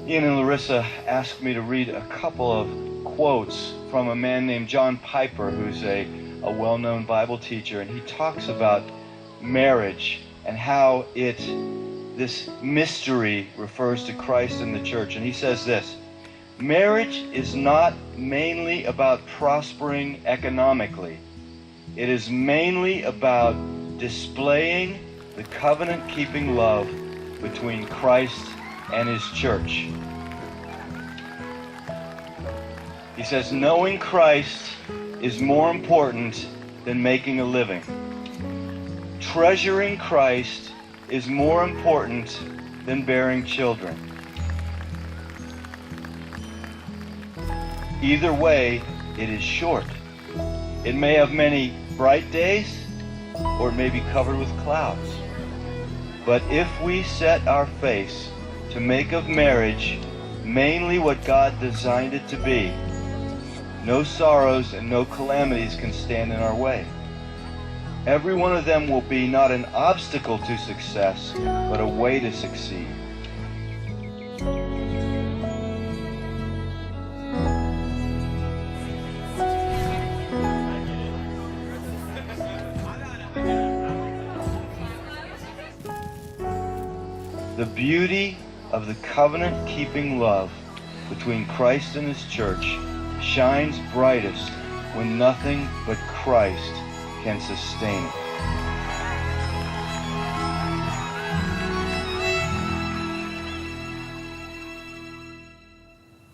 Ian and Larissa asked me to read a couple of quotes from a man named John Piper, who's a well-known Bible teacher, and he talks about marriage and how this mystery refers to Christ and the church. And he says this: marriage is not mainly about prospering economically. It is mainly about displaying the covenant-keeping love between Christ and his church. He says, knowing Christ is more important than making a living. Treasuring Christ is more important than bearing children. Either way, it is short. It may have many bright days, or it may be covered with clouds. But if we set our face to make of marriage mainly what God designed it to be, no sorrows and no calamities can stand in our way. Every one of them will be not an obstacle to success, but a way to succeed. The beauty of the covenant-keeping love between Christ and his church shines brightest when nothing but Christ can sustain it.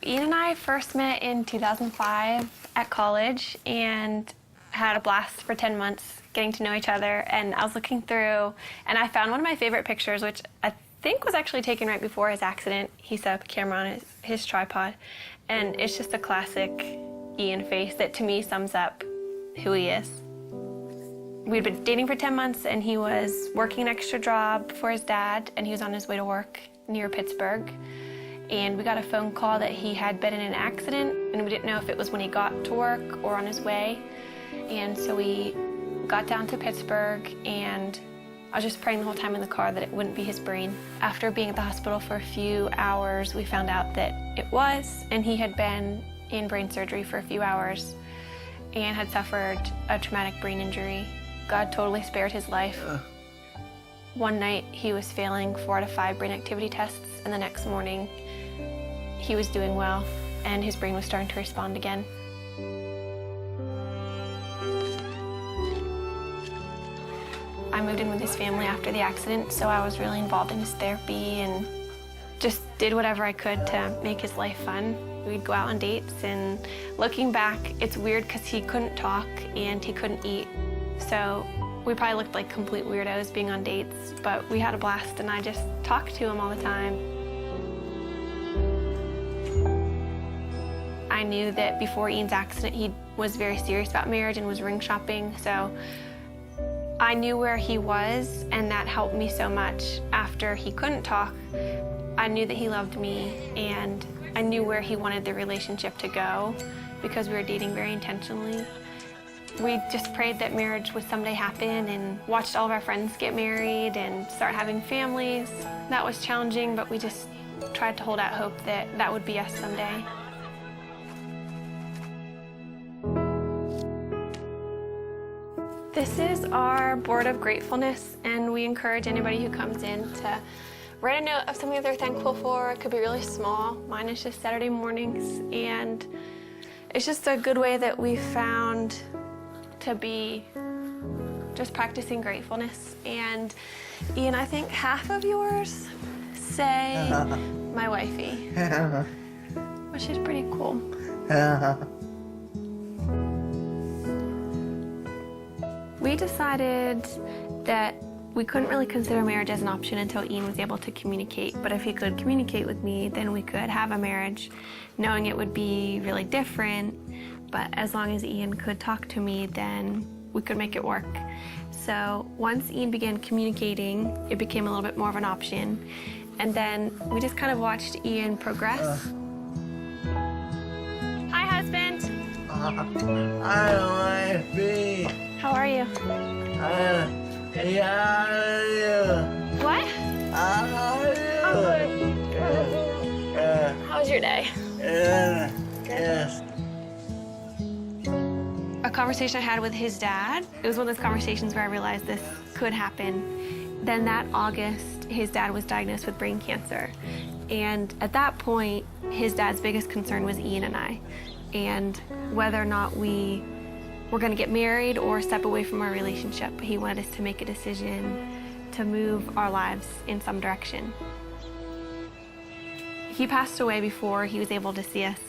Ian and I first met in 2005 at college and had a blast for 10 months getting to know each other. And I was looking through and I found one of my favorite pictures, which I think was actually taken right before his accident. He set up a camera on his tripod, and it's just a classic Ian face that to me sums up who he is. We'd been dating for 10 months and he was working an extra job for his dad, and he was on his way to work near Pittsburgh. And we got a phone call that he had been in an accident, and we didn't know if it was when he got to work or on his way. And so we got down to Pittsburgh, and I was just praying the whole time in the car that it wouldn't be his brain. After being at the hospital for a few hours, we found out that it was, and he had been in brain surgery for a few hours and had suffered a traumatic brain injury. God totally spared his life. One night he was failing 4 out of 5 brain activity tests, and the next morning he was doing well and his brain was starting to respond again. I moved in with his family after the accident, so I was really involved in his therapy and just did whatever I could to make his life fun. We'd go out on dates, and looking back, it's weird because he couldn't talk and he couldn't eat. So we probably looked like complete weirdos being on dates, but we had a blast, and I just talked to him all the time. I knew that before Ian's accident, he was very serious about marriage and was ring shopping, so I knew where he was, and that helped me so much. After he couldn't talk, I knew that he loved me, and I knew where he wanted the relationship to go because we were dating very intentionally. We just prayed that marriage would someday happen and watched all of our friends get married and start having families. That was challenging, but we just tried to hold out hope that that would be us someday. This is our board of gratefulness, and we encourage anybody who comes in to write a note of something that they're thankful for. It could be really small. Mine is just Saturday mornings, and it's just a good way that we found to be just practicing gratefulness. And Ian, I think half of yours say my wifey, which is pretty cool. We decided that we couldn't really consider marriage as an option until Ian was able to communicate. But if he could communicate with me, then we could have a marriage, knowing it would be really different. But as long as Ian could talk to me, then we could make it work. So once Ian began communicating, it became a little bit more of an option. And then we just kind of watched Ian progress. I want to be. How are you? Yeah. What? How are you? How was your day? Yes. A conversation I had with his dad, it was one of those conversations where I realized this could happen. Then that August, his dad was diagnosed with brain cancer. And at that point, his dad's biggest concern was Ian and I, and whether or not we were going to get married or step away from our relationship. He wanted us to make a decision to move our lives in some direction. He passed away before he was able to see us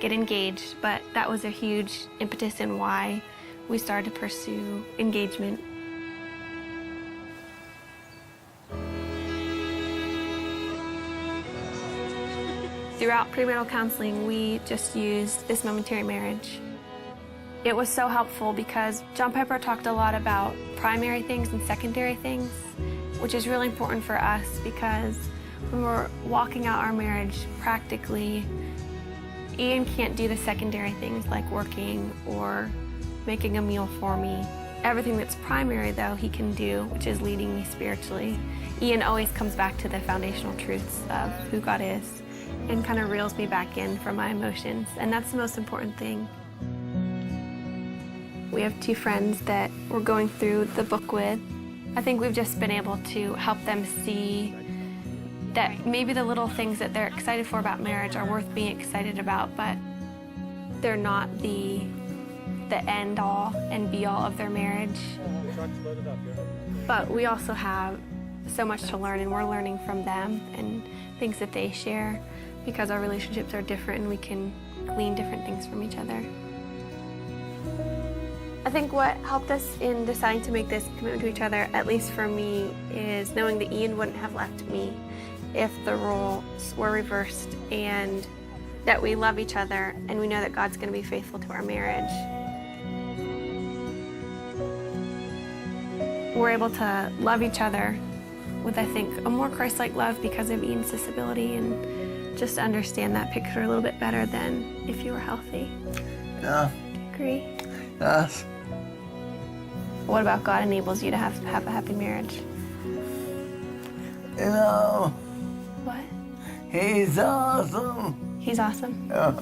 get engaged, but that was a huge impetus in why we started to pursue engagement. Throughout premarital counseling, we just used this momentary marriage. It was so helpful because John Piper talked a lot about primary things and secondary things, which is really important for us because when we're walking out our marriage practically, Ian can't do the secondary things like working or making a meal for me. Everything that's primary, though, he can do, which is leading me spiritually. Ian always comes back to the foundational truths of who God is and kind of reels me back in from my emotions, and that's the most important thing. We have two friends that we're going through the book with. I think we've just been able to help them see that maybe the little things that they're excited for about marriage are worth being excited about, but they're not the end all and be all of their marriage. But we also have so much to learn, and we're learning from them and things that they share because our relationships are different and we can glean different things from each other. I think what helped us in deciding to make this commitment to each other, at least for me, is knowing that Ian wouldn't have left me if the roles were reversed, and that we love each other and we know that God's going to be faithful to our marriage. We're able to love each other with, I think, a more Christ-like love because of Ian's disability, and just to understand that picture a little bit better than if you were healthy. Yeah. Do you agree? Yes. What about God enables you to have a happy marriage? You know, What? he's awesome. He's awesome. Yeah.